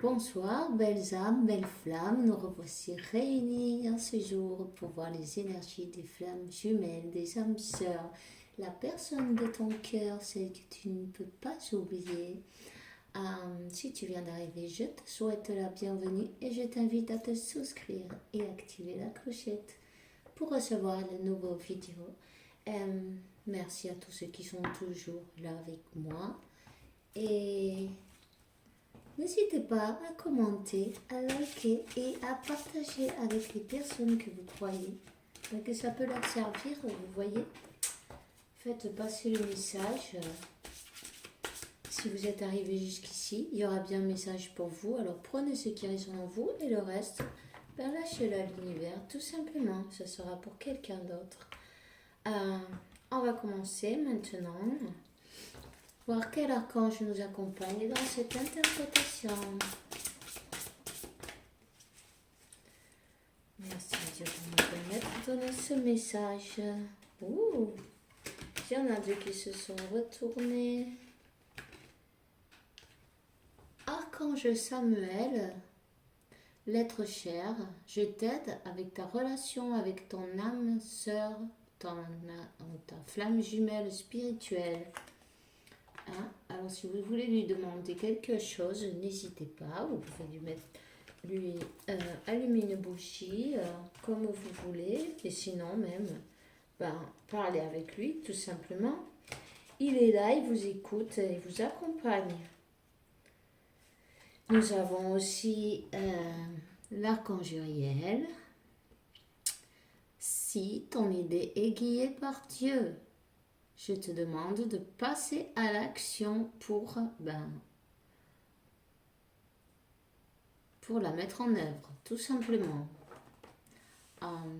Bonsoir, belles âmes, belles flammes, nous revoici réunis en ce jour pour voir les énergies des flammes jumelles, des âmes sœurs, la personne de ton cœur, celle que tu ne peux pas oublier. Si tu viens d'arriver, je te souhaite la bienvenue et je t'invite à te souscrire et activer la clochette pour recevoir les nouveaux vidéos. Merci à tous ceux qui sont toujours là avec moi et n'hésitez pas à commenter, à liker et à partager avec les personnes que vous croyez que ça peut leur servir, vous voyez. Faites passer le message. Si vous êtes arrivé jusqu'ici, il y aura bien un message pour vous. Alors prenez ce qui résonne en vous et le reste, lâchez-le à l'univers, tout simplement. Ce sera pour quelqu'un d'autre. On va commencer maintenant. Voir quel archange nous accompagne dans cette interprétation. Merci Dieu pour nous permettre de donner ce message. Ouh, il y en a deux qui se sont retournés. Archange Samuel, l'être cher, je t'aide avec ta relation avec ton âme sœur, ta flamme jumelle spirituelle. Alors si vous voulez lui demander quelque chose, n'hésitez pas, vous pouvez lui allumer une bougie comme vous voulez, et sinon même parler avec lui tout simplement. Il est là, il vous écoute, il vous accompagne. Nous avons aussi l'archange Uriel. Si ton idée est guidée par Dieu, je te demande de passer à l'action pour la mettre en œuvre, tout simplement. Voyons,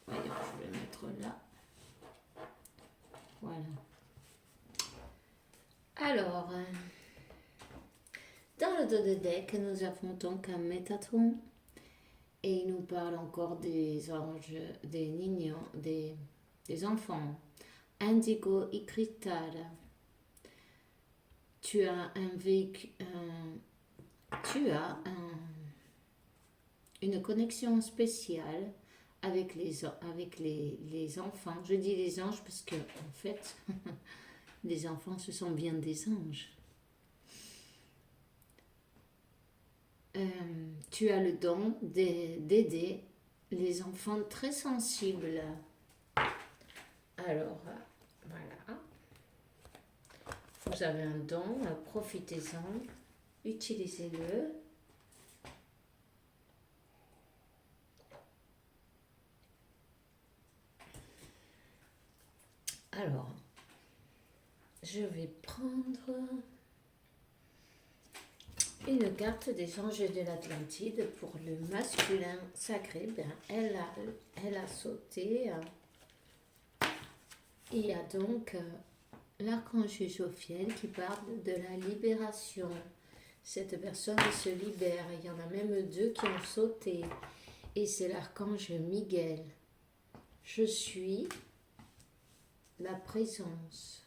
je vais le mettre là. Voilà. Alors, dans le dos de deck, nous avons donc un Métatron. Et il nous parle encore des anges, des niños, des enfants. Indigo et cristal. Tu as un véhicule, une connexion spéciale avec les enfants. Je dis les anges parce que en fait, les enfants, ce sont bien des anges. Tu as le don d'aider les enfants très sensibles. Alors, voilà. Vous avez un don, profitez-en, utilisez-le. Alors, je vais prendre une carte des anges de l'Atlantide pour le masculin sacré. Elle a sauté. Il y a donc l'archange Jophiel qui parle de la libération. Cette personne se libère. Il y en a même deux qui ont sauté. Et c'est l'archange Miguel. Je suis la présence.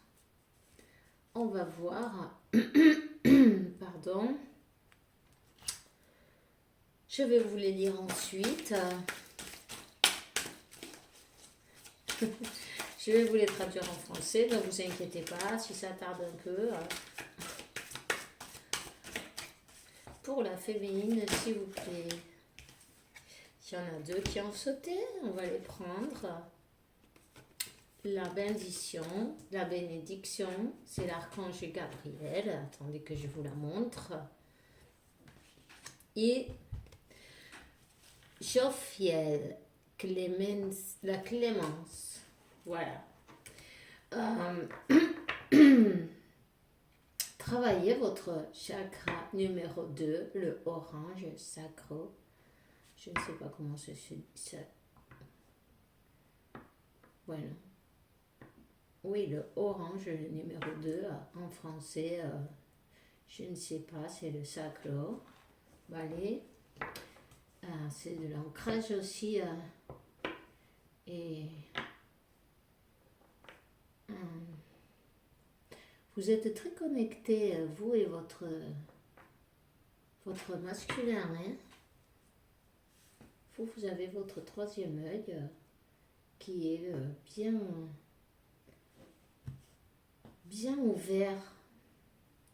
On va voir. Pardon. Je vais vous les lire ensuite. Je vais vous les traduire en français, ne vous inquiétez pas si ça tarde un peu. Pour la féminine, s'il vous plaît. Il y en a deux qui ont sauté, on va les prendre. La bénédiction, c'est l'archange Gabriel. Attendez que je vous la montre. Et Jophiel, la clémence. Voilà. Travaillez votre chakra numéro 2, le orange sacro. Je ne sais pas comment ça se dit ça. Voilà. Oui, le orange, le numéro 2, en français, je ne sais pas, c'est le sacro. Allez. C'est de l'ancrage aussi. Et vous êtes très connectés, vous et votre votre masculin, hein. Vous avez votre troisième œil qui est bien ouvert.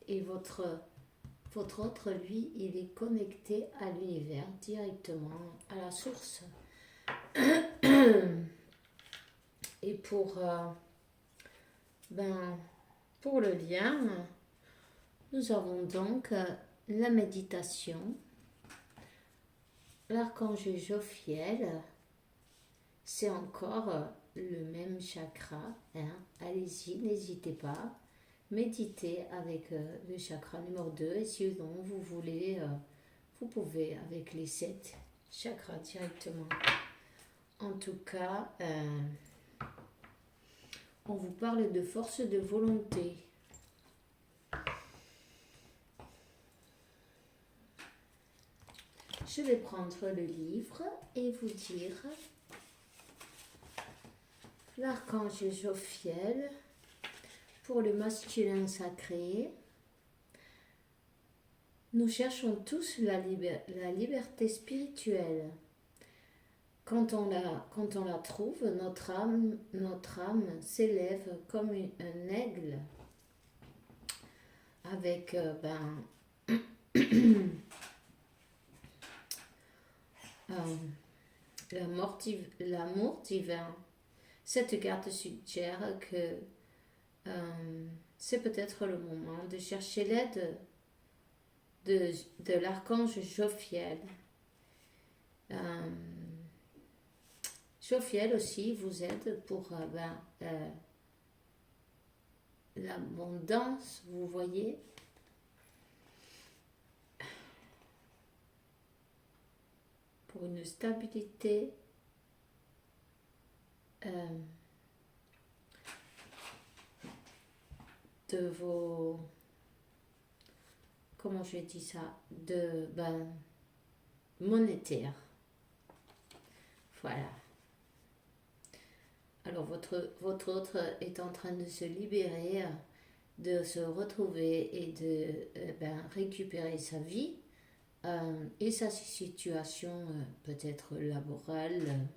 Et votre autre, lui, il est connecté à l'univers, directement à la source. Et pour le lien, nous avons donc la méditation, l'archange Jophiel, c'est encore le même chakra, hein. Allez-y, n'hésitez pas, méditez avec le chakra numéro 2, et sinon vous voulez, vous pouvez avec les 7 chakras directement. En tout cas, on vous parle de force de volonté. Je vais prendre le livre et vous dire l'archange Jophiel pour le masculin sacré. Nous cherchons tous la liberté spirituelle. Quand on la trouve, notre âme s'élève comme un aigle avec l'amour divin. Cette carte suggère que c'est peut-être le moment de chercher l'aide de l'archange Jophiel. Jophiel aussi vous aide pour l'abondance, vous voyez. Pour une stabilité de vos, comment je dis ça, de monétaire. Voilà. Alors votre autre est en train de se libérer, de se retrouver et de récupérer sa vie et sa situation peut-être laborale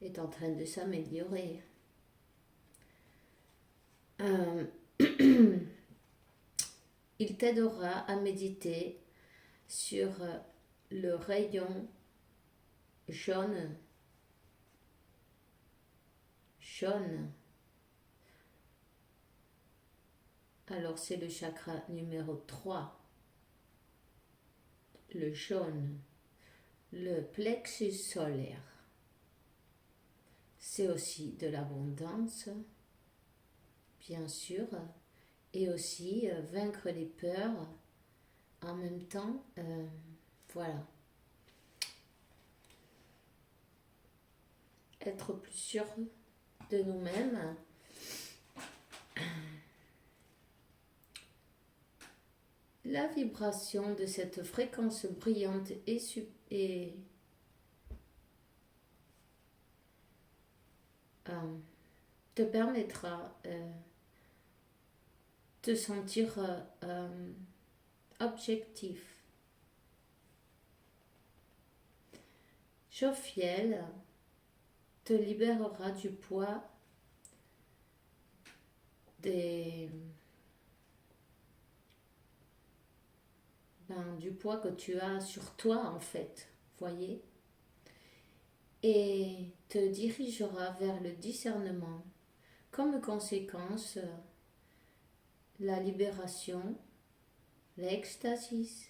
est en train de s'améliorer. Il t'aidera à méditer sur le rayon jaune. Alors c'est le chakra numéro 3. Le jaune, le plexus solaire. C'est aussi de l'abondance, bien sûr, et aussi vaincre les peurs en même temps, voilà. Être plus sûr de nous-mêmes. La vibration de cette fréquence brillante te permettra de sentir objectif. Jophiel te libérera du poids du poids que tu as sur toi en fait, voyez, et te dirigera vers le discernement. Comme conséquence, la libération, l'extasie,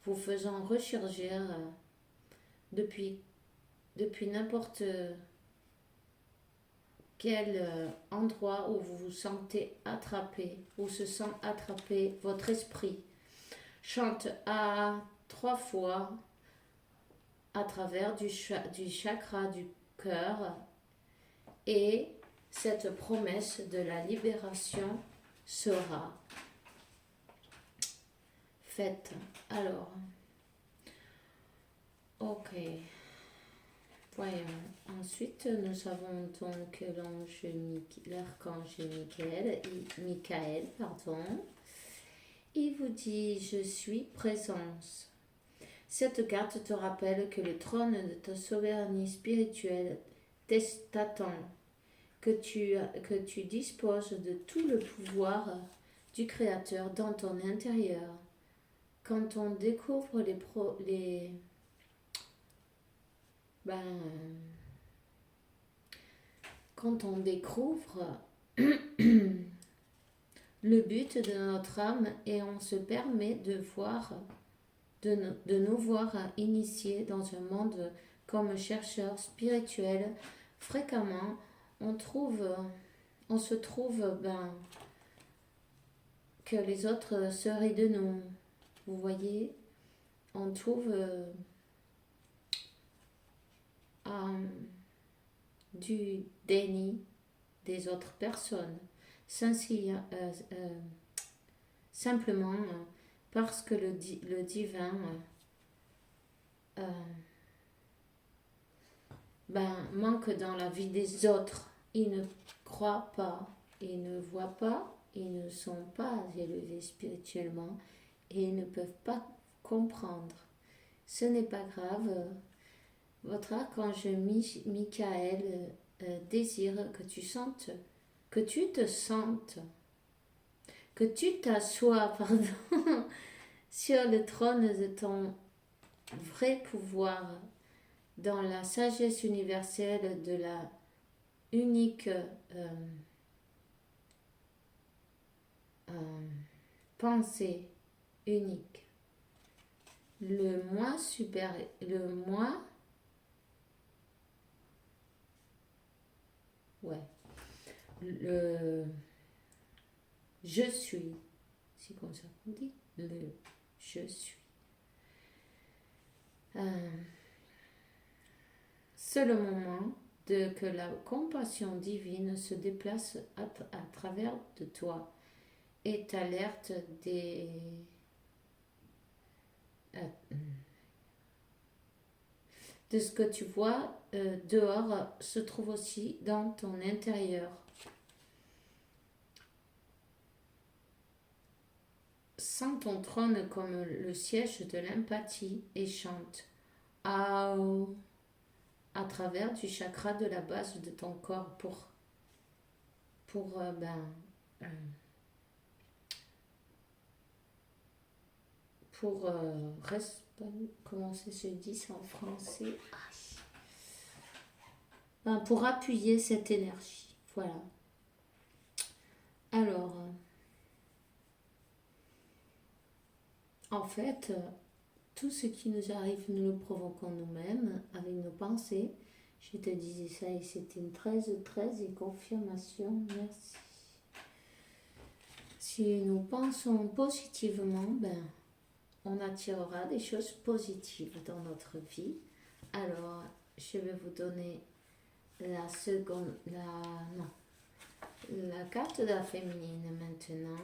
vous faisant ressurgir depuis n'importe quel endroit où vous vous sentez attrapé, où se sent attrapé votre esprit. Chante à 3 fois à travers du chakra du cœur et cette promesse de la libération sera faite. Alors, ok, voyons Ensuite, nous avons donc l'archange Michael, pardon. Il vous dit, je suis présence. Cette carte te rappelle que le trône de ta souveraineté spirituelle t'attend, que tu disposes de tout le pouvoir du Créateur dans ton intérieur. Quand on découvre quand on découvre le but de notre âme et on se permet de nous voir initiés dans un monde comme chercheurs spirituels, fréquemment on se trouve que les autres seraient de nous. Vous voyez, on trouve du déni des autres personnes, simplement parce que le divin manque dans la vie des autres. Ils ne croient pas, ils ne voient pas, ils ne sont pas élevés spirituellement et ils ne peuvent pas comprendre. Ce n'est pas grave. Votre archange Michael désire que tu t'assoies, sur le trône de ton vrai pouvoir, dans la sagesse universelle de la unique pensée unique. Le je suis, c'est comme ça qu'on dit, le je suis. C'est le moment que la compassion divine se déplace à travers de toi et t'alerte de ce que tu vois dehors se trouve aussi dans ton intérieur. Sens ton trône comme le siège de l'empathie et chante Ao à travers du chakra de la base de ton corps pour comment ça se dit ça en français, pour appuyer cette énergie. Voilà. Alors, en fait, tout ce qui nous arrive, nous le provoquons nous-mêmes avec nos pensées. Je te disais ça et c'était une 13 et confirmation. Merci. Si nous pensons positivement, on attirera des choses positives dans notre vie. Alors, je vais vous donner la carte de la féminine maintenant.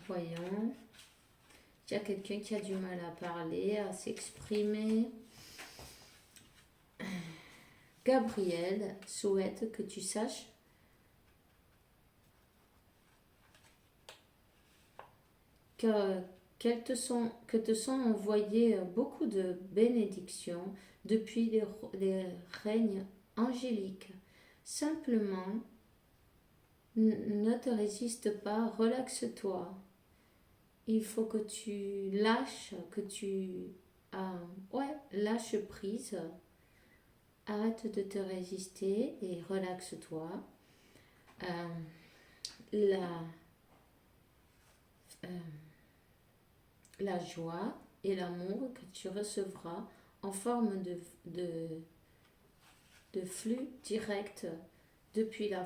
Voyons. Il y a quelqu'un qui a du mal à parler, à s'exprimer. Gabriel souhaite que tu saches que te sont envoyées beaucoup de bénédictions depuis les règnes angéliques. Simplement, ne te résiste pas, relaxe-toi. Il faut que tu lâches, lâche prise. Arrête de te résister et relaxe-toi. La joie et l'amour que tu recevras en forme de flux direct depuis la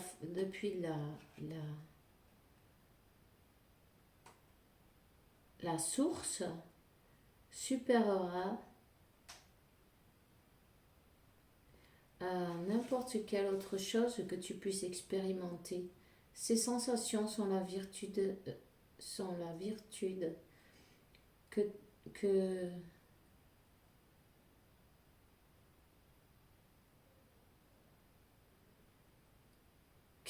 source supérieure à n'importe quelle autre chose que tu puisses expérimenter. Ces sensations sont la virtude que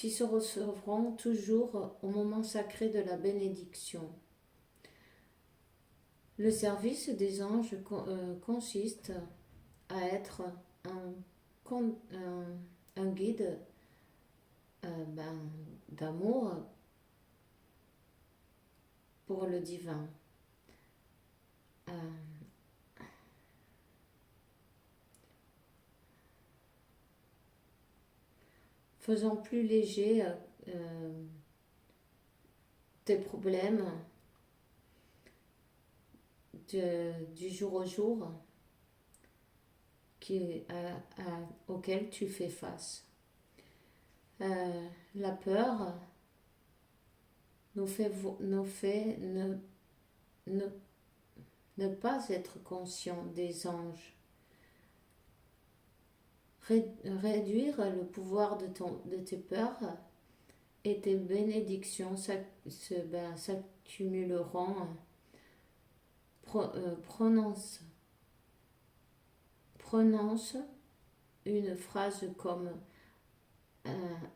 qui se recevront toujours au moment sacré de la bénédiction. Le service des anges consiste à être un guide d'amour pour le divin. Faisons plus léger tes problèmes du jour au jour auxquels tu fais face. La peur nous fait ne pas être conscient des anges. Réduire le pouvoir de tes peurs et tes bénédictions s'accumuleront. Prononce une phrase comme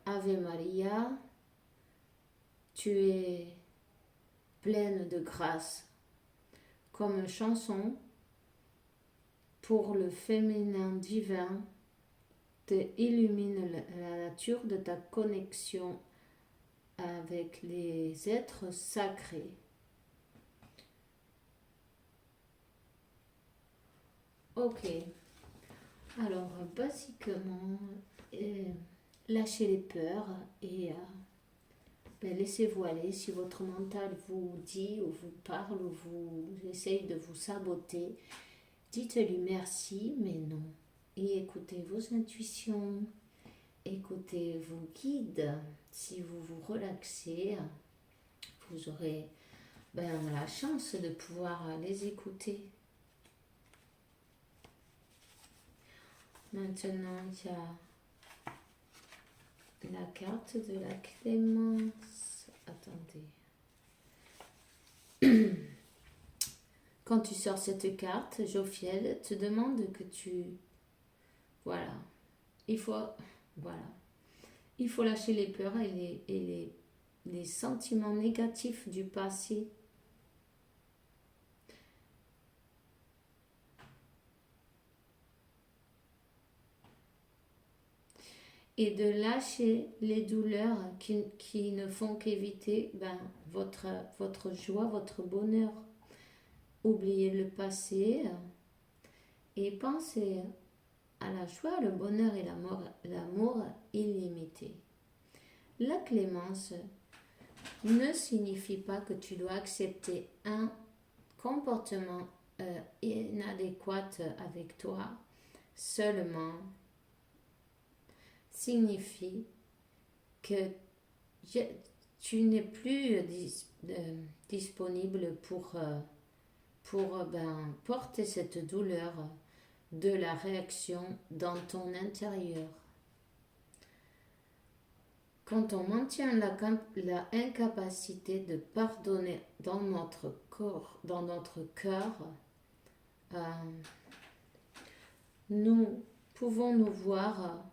Ave Maria, tu es pleine de grâce, comme chanson pour le féminin divin, illumine la nature de ta connexion avec les êtres sacrés. Ok, alors basiquement, lâchez les peurs et laissez-vous aller. Si votre mental vous dit ou vous parle ou vous essaye de vous saboter, dites-lui merci, mais non. Et écoutez vos intuitions, écoutez vos guides. Si vous vous relaxez, vous aurez la chance de pouvoir les écouter. Maintenant, il y a la carte de la clémence. Attendez. Quand tu sors cette carte, Jophiel te demande que tu... Voilà. Il faut lâcher les peurs et les sentiments négatifs du passé. Et de lâcher les douleurs qui ne font qu'éviter votre joie, votre bonheur. Oubliez le passé et pensez à la joie, le bonheur et l'amour illimité. La clémence ne signifie pas que tu dois accepter un comportement inadéquat avec toi, seulement signifie que tu n'es plus disponible pour porter cette douleur de la réaction dans ton intérieur. Quand on maintient la incapacité de pardonner dans notre corps, dans notre cœur, nous pouvons nous voir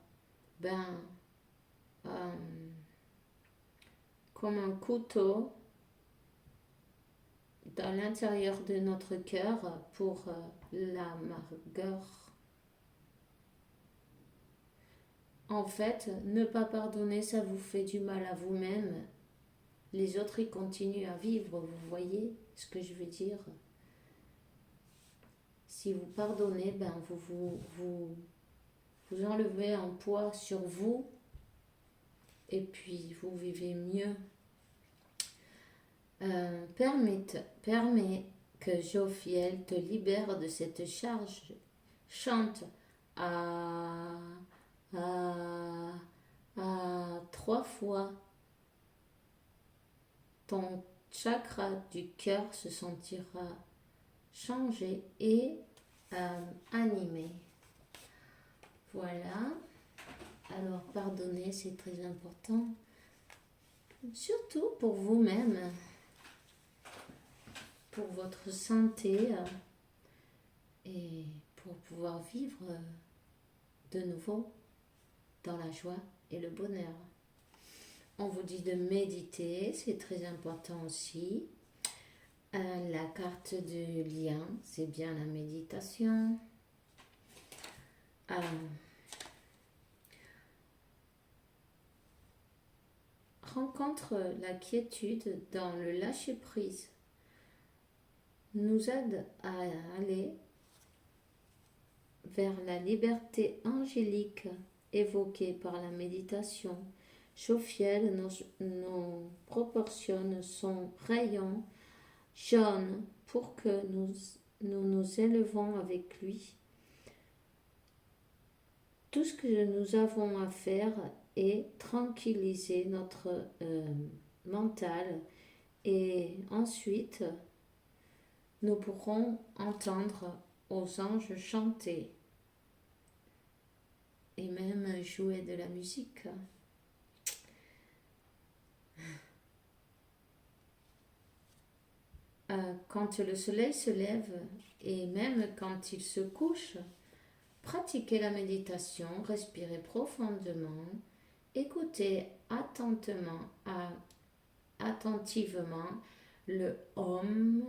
comme un couteau dans l'intérieur de notre cœur pour l'amargeur. En fait, ne pas pardonner, ça vous fait du mal à vous-même. Les autres, ils continuent à vivre, vous voyez ce que je veux dire? Si vous pardonnez, vous enlevez un poids sur vous et puis vous vivez mieux. Permets que Jophiel te libère de cette charge. Chante à 3 fois. Ton chakra du cœur se sentira changé et animé. Voilà. Alors, pardonner, c'est très important. Surtout pour vous-même. Pour votre santé et pour pouvoir vivre de nouveau dans la joie et le bonheur. On vous dit de méditer, c'est très important aussi. La carte de lien, c'est bien la méditation. Rencontre la quiétude dans le lâcher-prise. Nous aide à aller vers la liberté angélique évoquée par la méditation. Jophiel nous proportionne son rayon jaune pour que nous élevons avec lui. Tout ce que nous avons à faire est tranquilliser notre mental et ensuite nous pourrons entendre aux anges chanter et même jouer de la musique. Quand le soleil se lève et même quand il se couche, pratiquez la méditation, respirez profondément, écoutez attentivement le Om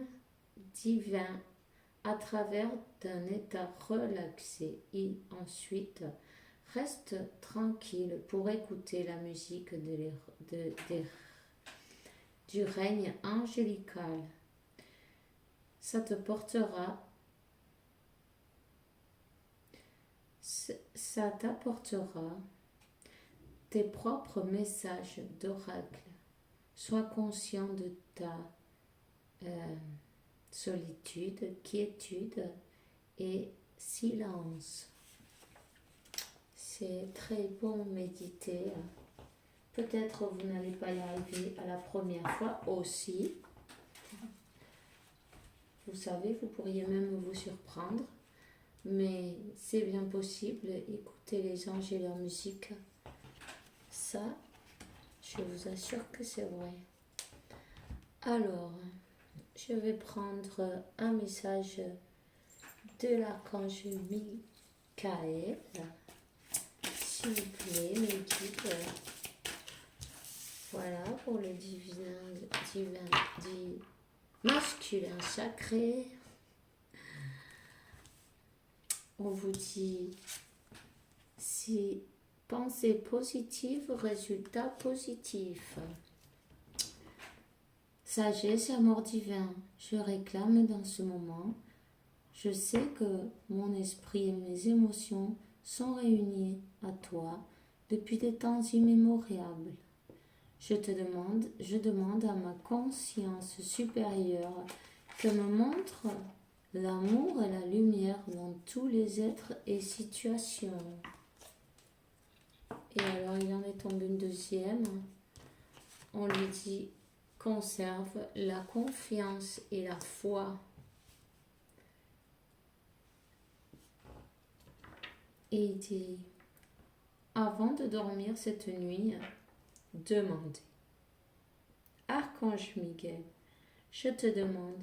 divin à travers d'un état relaxé et ensuite reste tranquille pour écouter la musique du règne angélical. Ça t'apportera tes propres messages d'oracle. Sois conscient de ta solitude, quiétude et silence. C'est très bon méditer. Peut-être vous n'allez pas y arriver à la première fois aussi. Vous savez, vous pourriez même vous surprendre. Mais c'est bien possible. Écoutez les anges et leur musique. Ça, je vous assure que c'est vrai. Alors, je vais prendre un message de l'archange Michael. S'il vous plaît, mes guides. Voilà pour le divin masculin sacré. On vous dit si pensée positive, résultat positif. Sagesse et amour divin, je réclame dans ce moment. Je sais que mon esprit et mes émotions sont réunis à toi depuis des temps immémoriables. Je demande à ma conscience supérieure que me montre l'amour et la lumière dans tous les êtres et situations. Et alors il en est tombé une deuxième. On lui dit conserve la confiance et la foi. Et il dit avant de dormir cette nuit, demandez. Archange Miguel, je te demande,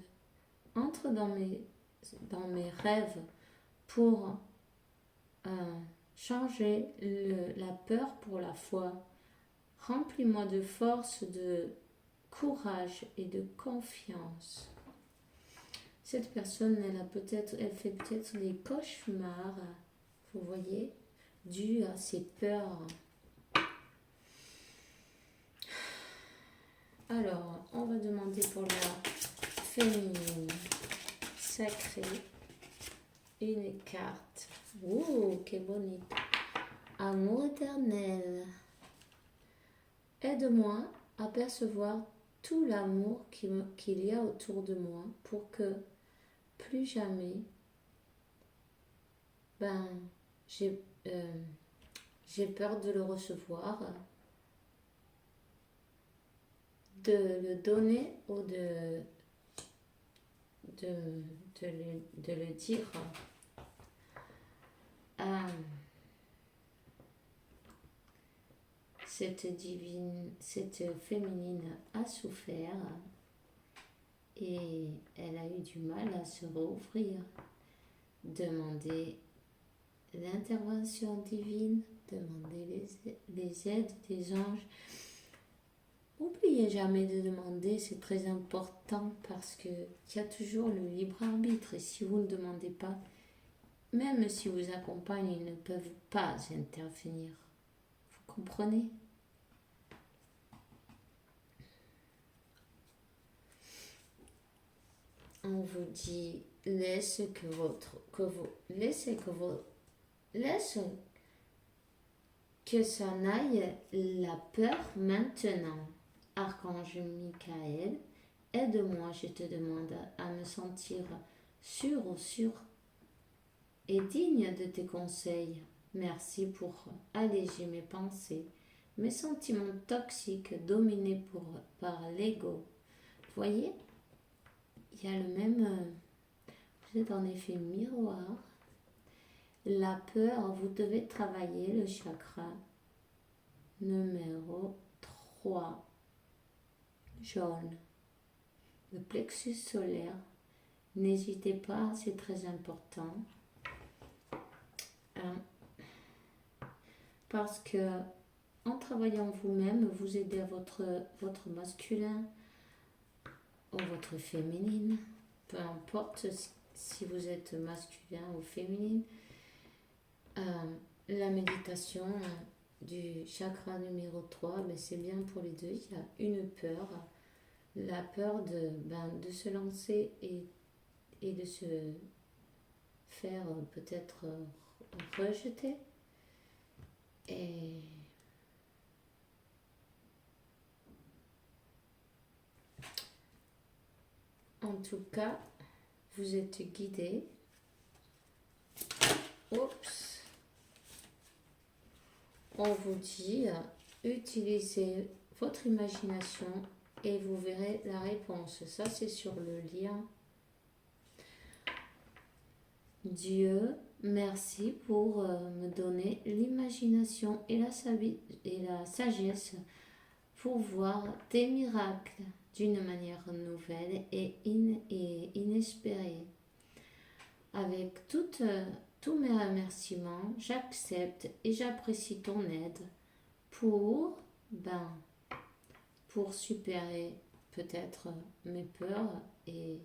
entre dans mes rêves pour changer la peur pour la foi. Remplis-moi de force, de courage et de confiance. Cette personne, elle fait peut-être des cauchemars, vous voyez, dû à ses peurs. Alors, on va demander pour la féminine sacrée une carte. Oh, que bonito. Amour éternel. Aide-moi à percevoir tout l'amour qu'il y a autour de moi pour que plus jamais j'ai peur de le recevoir, de le donner ou de le dire. Cette féminine a souffert et elle a eu du mal à se rouvrir. Demandez l'intervention divine, demandez les aides des anges N'oubliez jamais de demander, c'est très important parce que il y a toujours le libre arbitre et si vous ne demandez pas, même si vous accompagnez, ils ne peuvent pas intervenir. Vous comprenez? On vous dit laissez que ça n'aille la peur maintenant. Archange Michael, aide-moi, je te demande à me sentir sûr et digne de tes conseils. Merci pour alléger mes pensées, mes sentiments toxiques dominés par l'ego. Voyez, il y a le même... vous êtes en effet miroir. La peur, vous devez travailler le chakra numéro 3, jaune, le plexus solaire. N'hésitez pas, c'est très important. Parce que en travaillant vous-même, vous aidez à votre masculin ou votre féminine, peu importe si vous êtes masculin ou féminine. La méditation du chakra numéro 3, mais c'est bien pour les deux. Il y a une peur, la peur de se lancer et de se faire peut-être rejeter. Et en tout cas, vous êtes guidé. Oups. On vous dit, utilisez votre imagination et vous verrez la réponse. Ça, c'est sur le lien. Dieu, merci pour me donner l'imagination et la sagesse pour voir des miracles d'une manière nouvelle et inespérée. Avec tous mes remerciements, j'accepte et j'apprécie ton aide pour supérer peut-être mes peurs et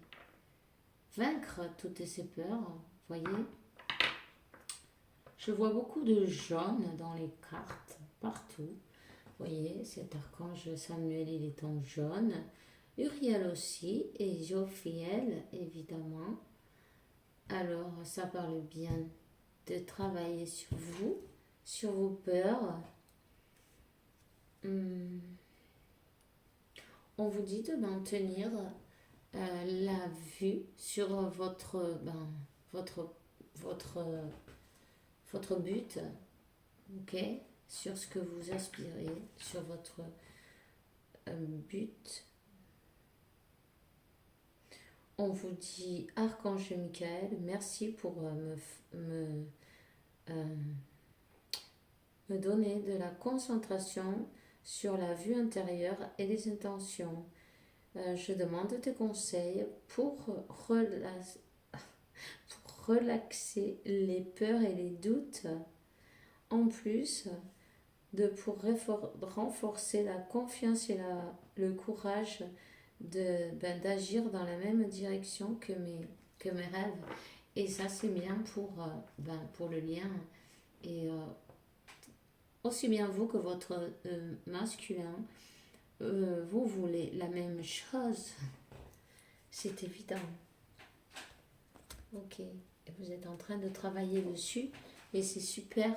vaincre toutes ces peurs. Voyez, je vois beaucoup de jaune dans les cartes, partout. Voyez, cet archange Samuel, il est en jaune. Uriel aussi, et Jophiel, évidemment. Alors, ça parle bien de travailler sur vous, sur vos peurs. On vous dit de maintenir la vue sur votre but, ok, sur ce que vous aspirez, sur votre but. On vous dit, Archange Michael, merci pour me donner de la concentration sur la vue intérieure et les intentions. Je demande tes conseils pour relaxer les peurs et les doutes, en plus pour renforcer la confiance et le courage d'agir dans la même direction que mes rêves. Et ça, c'est bien pour le lien. Et aussi bien vous que votre masculin, vous voulez la même chose. C'est évident. Ok. Et vous êtes en train de travailler dessus et c'est super.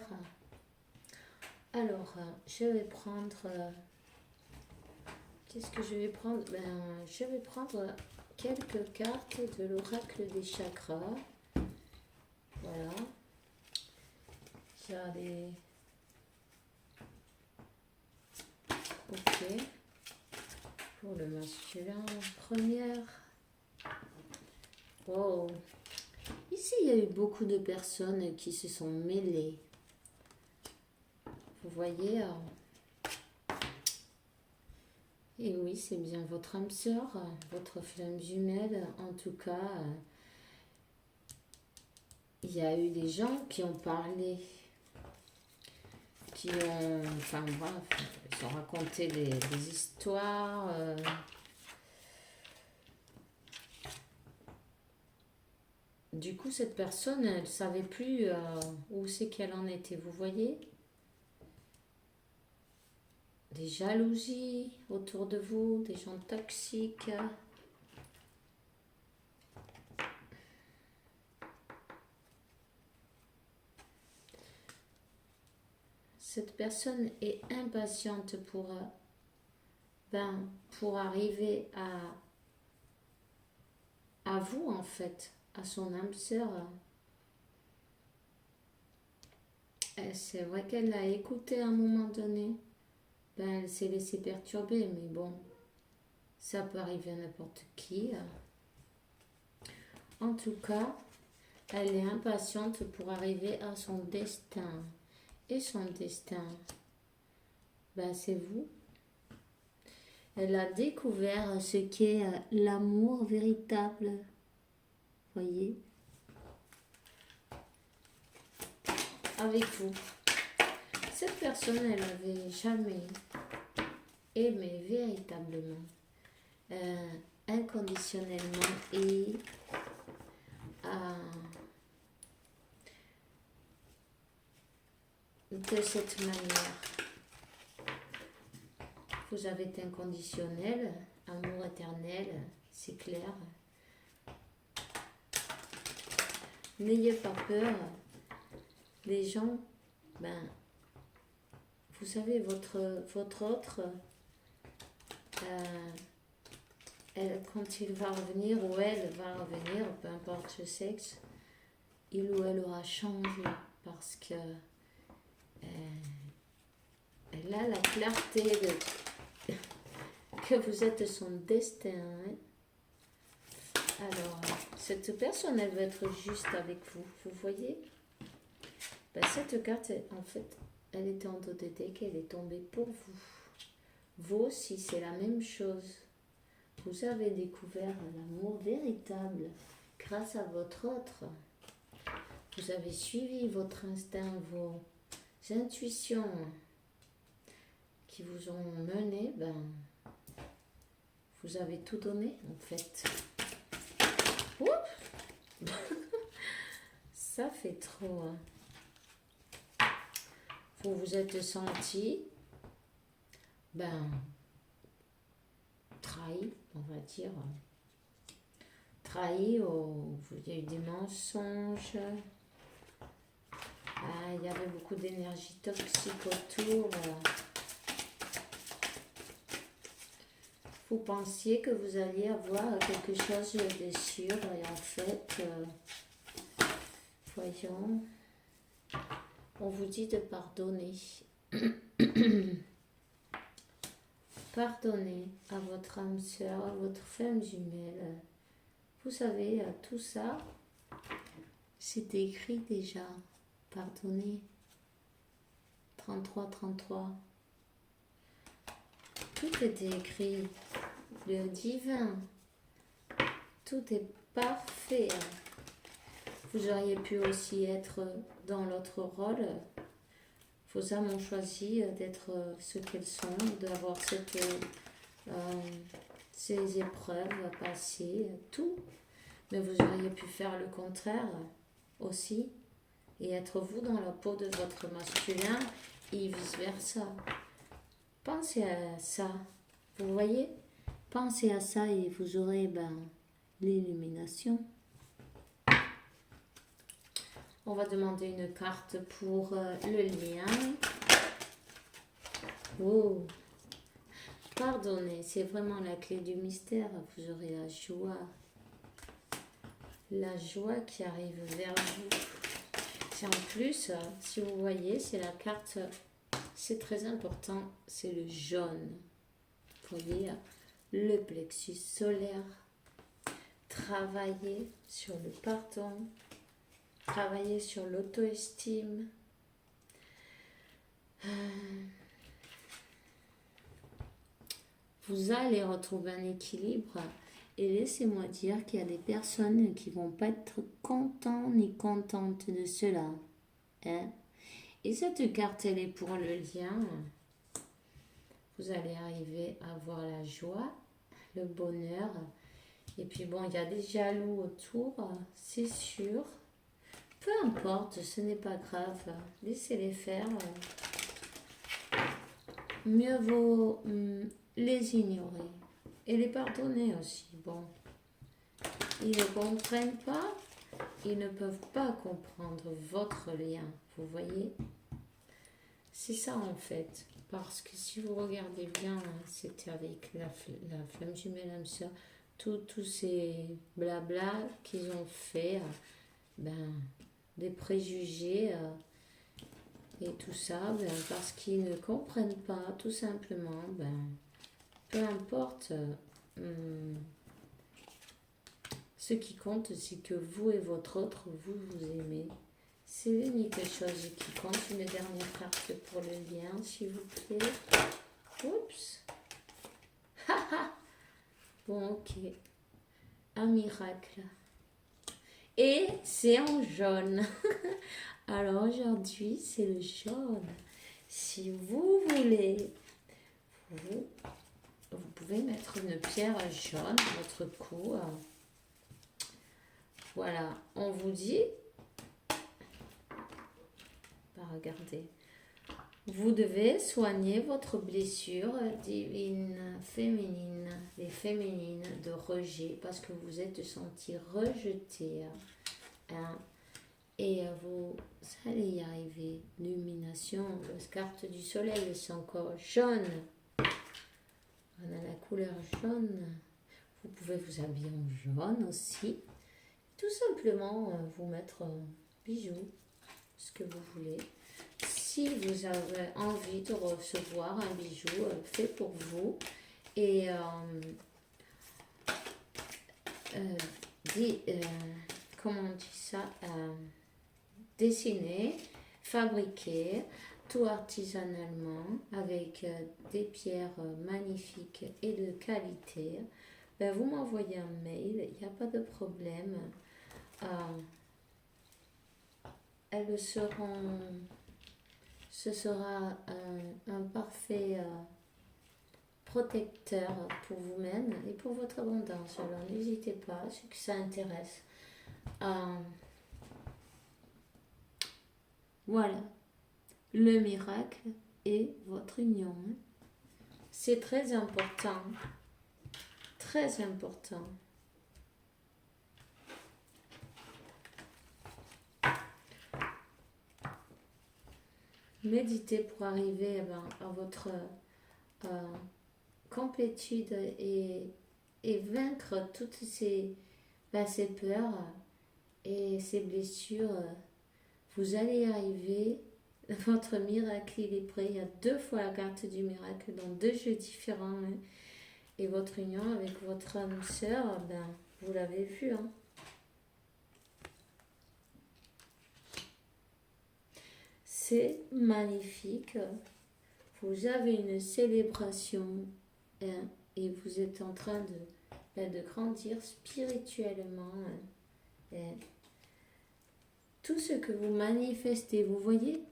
Alors, je vais prendre... qu'est-ce que je vais prendre? Je vais prendre quelques cartes de l'oracle des chakras. Voilà. Regardez. Ok. Pour le masculin, première. Wow. Ici, il y a eu beaucoup de personnes qui se sont mêlées. Vous voyez, et oui, c'est bien votre âme sœur, votre flamme jumelle. En tout cas, il y a eu des gens qui ont parlé, enfin bref, vous ont raconté des histoires. Du coup, cette personne, elle ne savait plus où c'est qu'elle en était, vous voyez? Des jalousies autour de vous, des gens toxiques. Cette personne est impatiente pour arriver à vous, en fait, à son âme sœur. C'est vrai qu'elle l'a écouté à un moment donné. Elle s'est laissée perturber, mais bon, ça peut arriver à n'importe qui. En tout cas, elle est impatiente pour arriver à son destin. Et son destin, c'est vous. Elle a découvert ce qu'est l'amour véritable. Voyez, avec vous. Cette personne, elle n'avait jamais aimé véritablement, inconditionnellement et de cette manière. Vous avez été inconditionnel, amour éternel, c'est clair. N'ayez pas peur. Les gens, vous savez, votre autre, quand il va revenir ou elle va revenir, peu importe le sexe, il ou elle aura changé parce que elle a la clarté que vous êtes son destin. Hein? Alors, cette personne, elle va être juste avec vous, vous voyez? Cette carte, en fait, elle était en dos de deck, elle est tombée pour vous. Vous aussi, c'est la même chose. Vous avez découvert l'amour véritable grâce à votre autre. Vous avez suivi votre instinct, vos intuitions qui vous ont mené, vous avez tout donné en fait. Oups. Ça fait trop. Hein. Vous vous êtes senti trahi, on va dire. Trahi, il y a eu des mensonges. Il y avait beaucoup d'énergie toxique autour. Vous pensiez que vous alliez avoir quelque chose de sûr et en fait, voyons, on vous dit de pardonner. Pardonnez à votre âme sœur, à votre femme jumelle. Vous savez, tout ça, c'est écrit déjà. Pardonnez. 33. Tout était écrit. Le divin. Tout est parfait. Vous auriez pu aussi être dans l'autre rôle. Vos âmes ont choisi d'être ce qu'elles sont, d'avoir ces épreuves à passer, tout. Mais vous auriez pu faire le contraire aussi et être vous dans la peau de votre masculin et vice-versa. Pensez à ça, vous voyez? Pensez à ça et vous aurez l'illumination. On va demander une carte pour le lien. Oh. Pardonnez, c'est vraiment la clé du mystère. Vous aurez la joie. La joie qui arrive vers vous. C'est en plus, si vous voyez, c'est la carte, c'est très important, c'est le jaune. Vous voyez, le plexus solaire. Travailler sur le pardon. Travailler sur l'auto-estime. Vous allez retrouver un équilibre et laissez-moi dire qu'il y a des personnes qui vont pas être contents ni contentes de cela. Hein? Et cette carte, elle est pour le lien. vous allez arriver à avoir la joie, le bonheur. Et puis bon, il y a des jaloux autour, c'est sûr. Peu importe, ce n'est pas grave. Laissez-les faire. Mieux vaut les ignorer et les pardonner aussi. Bon, ils ne comprennent pas, ils ne peuvent pas comprendre votre lien. Vous voyez, c'est ça en fait. Parce que si vous regardez bien, c'était avec la flamme jumelle âme sœur, tous ces blabla qu'ils ont fait, des préjugés et tout ça, parce qu'ils ne comprennent pas, tout simplement, peu importe. Ce qui compte, c'est que vous et votre autre, vous vous aimez. C'est l'unique chose qui compte. Une dernière carte pour le lien, s'il vous plaît. Oups. Bon, ok. Un miracle. Et c'est en jaune. Alors aujourd'hui, c'est le jaune. Si vous voulez, vous pouvez mettre une pierre jaune à votre cou. Voilà, on vous dit, regardez, vous devez soigner votre blessure divine, féminine, les féminines de rejet, parce que vous êtes senti rejeté. Et vous allez y arriver. Illumination, la carte du soleil, c'est encore jaune. On a la couleur jaune. Vous pouvez vous habiller en jaune aussi. Tout simplement vous mettre bijoux, ce que vous voulez. Si vous avez envie de recevoir un bijou fait pour vous et comment on dit ça, dessiné, fabriqué, tout artisanalement avec des pierres magnifiques et de qualité, vous m'envoyez un mail, il n'y a pas de problème. Elles seront, ce sera un parfait protecteur pour vous-même et pour votre abondance. Alors n'hésitez pas, ceux que ça intéresse. Voilà, le miracle et votre union. C'est très important, très important. Méditez pour arriver à votre complétude et vaincre toutes ces peurs et ces blessures. Vous allez y arriver. Votre miracle, il est prêt. Il y a 2 fois la carte du miracle dans 2 jeux différents. Et votre union avec votre âme sœur, vous l'avez vu. C'est magnifique. Vous avez une célébration et vous êtes en train de grandir spirituellement. Tout ce que vous manifestez, vous voyez,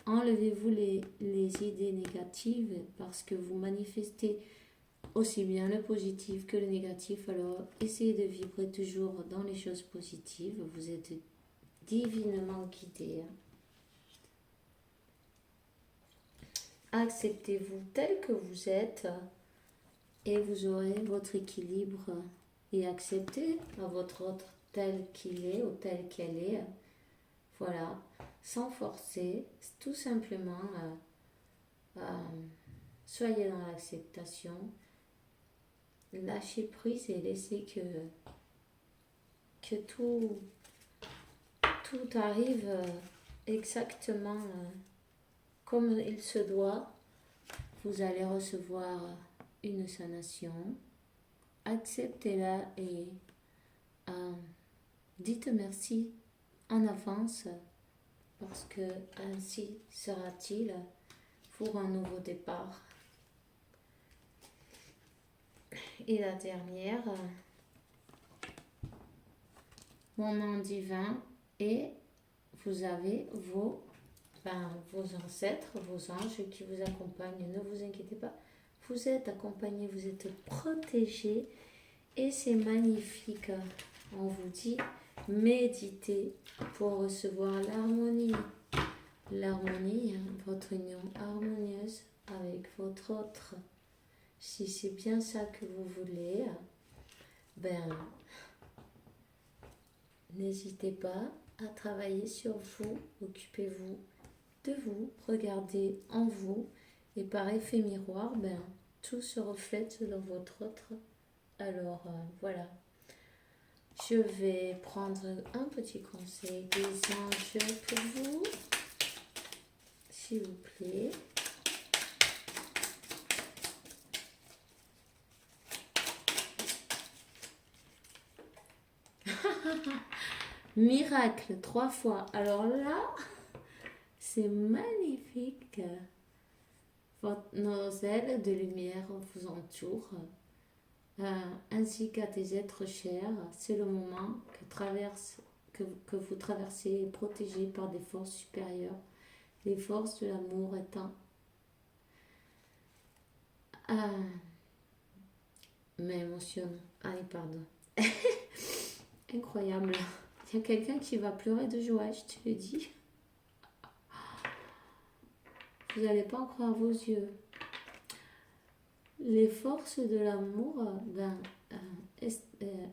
enlevez-vous les idées négatives parce que vous manifestez aussi bien le positif que le négatif. Alors, essayez de vibrer toujours dans les choses positives. Vous êtes divinement guidé. Acceptez-vous tel que vous êtes et vous aurez votre équilibre. Et acceptez à votre autre tel qu'il est ou tel qu'elle est. Voilà, sans forcer, tout simplement, soyez dans l'acceptation, lâchez prise et laissez que tout arrive exactement comme il se doit. Vous allez recevoir une sanation, acceptez-la et dites merci en avance, parce que ainsi sera-t-il pour un nouveau départ. Et la dernière, moment divin, et vous avez vos ancêtres, vos anges qui vous accompagnent. Ne vous inquiétez pas, vous êtes accompagné, vous êtes protégé et c'est magnifique. On vous dit méditez pour recevoir l'harmonie. L'harmonie, votre union harmonieuse avec votre autre. Si c'est bien ça que vous voulez, ben, n'hésitez pas à travailler sur vous, occupez-vous de vous, regardez en vous et par effet miroir, ben, tout se reflète dans votre autre. Alors voilà, je vais prendre un petit conseil des anges pour vous, s'il vous plaît. Miracle, 3 fois. Alors là, c'est magnifique. Nos ailes de lumière vous entourent, ainsi qu'à tes êtres chers. C'est le moment que vous traversez, protégé par des forces supérieures, les forces de l'amour étant m'émotionne. Allez, pardon. Incroyable. Il y a quelqu'un qui va pleurer de joie, je te le dis. Vous n'allez pas en croire vos yeux. Les forces de l'amour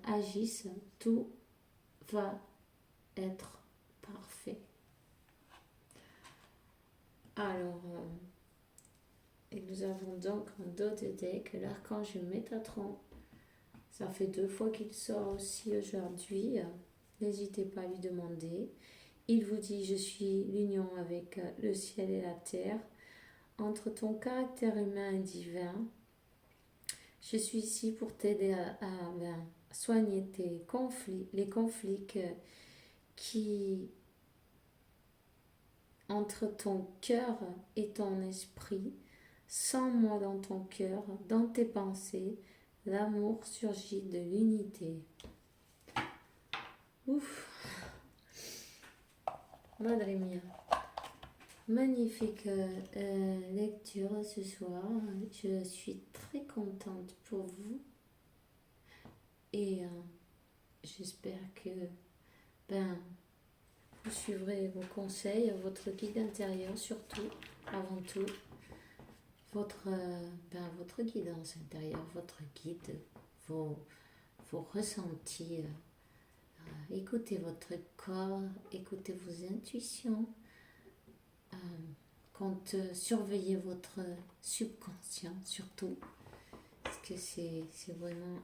agissent. Tout va être parfait. Alors, et nous avons donc en dos de deck l'archange Métatron. Ça fait 2 fois qu'il sort aussi aujourd'hui. N'hésitez pas à lui demander. Il vous dit, je suis l'union avec le ciel et la terre, entre ton caractère humain et divin. Je suis ici pour t'aider à soigner tes conflits, les conflits qui entre ton cœur et ton esprit. Sans moi dans ton cœur, dans tes pensées, l'amour surgit de l'unité. Ouf, Madre mia. Magnifique lecture ce soir. Je suis très contente pour vous. Et j'espère que vous suivrez vos conseils, votre guide intérieur surtout, avant tout. Votre guidance intérieure, votre guide, vos ressentis. Écoutez votre corps, écoutez vos intuitions. Surveillez votre subconscient surtout, parce que c'est vraiment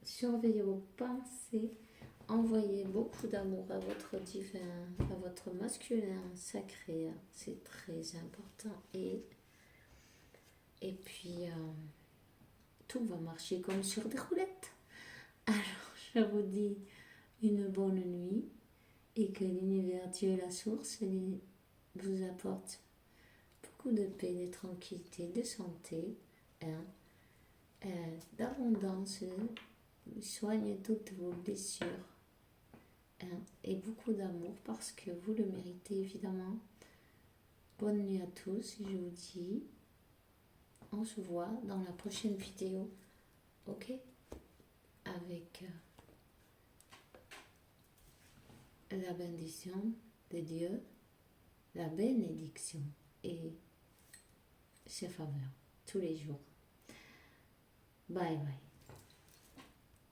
surveiller vos pensées, envoyer beaucoup d'amour à votre divin, à votre masculin sacré, c'est très important, et puis tout va marcher comme sur des roulettes. Alors je vous dis une bonne nuit et que l'univers, Dieu la source, vous apporte beaucoup de paix, de tranquillité, de santé, d'abondance, soigne toutes vos blessures, et beaucoup d'amour parce que vous le méritez évidemment. Bonne nuit à tous et je vous dis, on se voit dans la prochaine vidéo, ok, avec la bénédiction de Dieu, la bénédiction et ses faveurs tous les jours. Bye bye.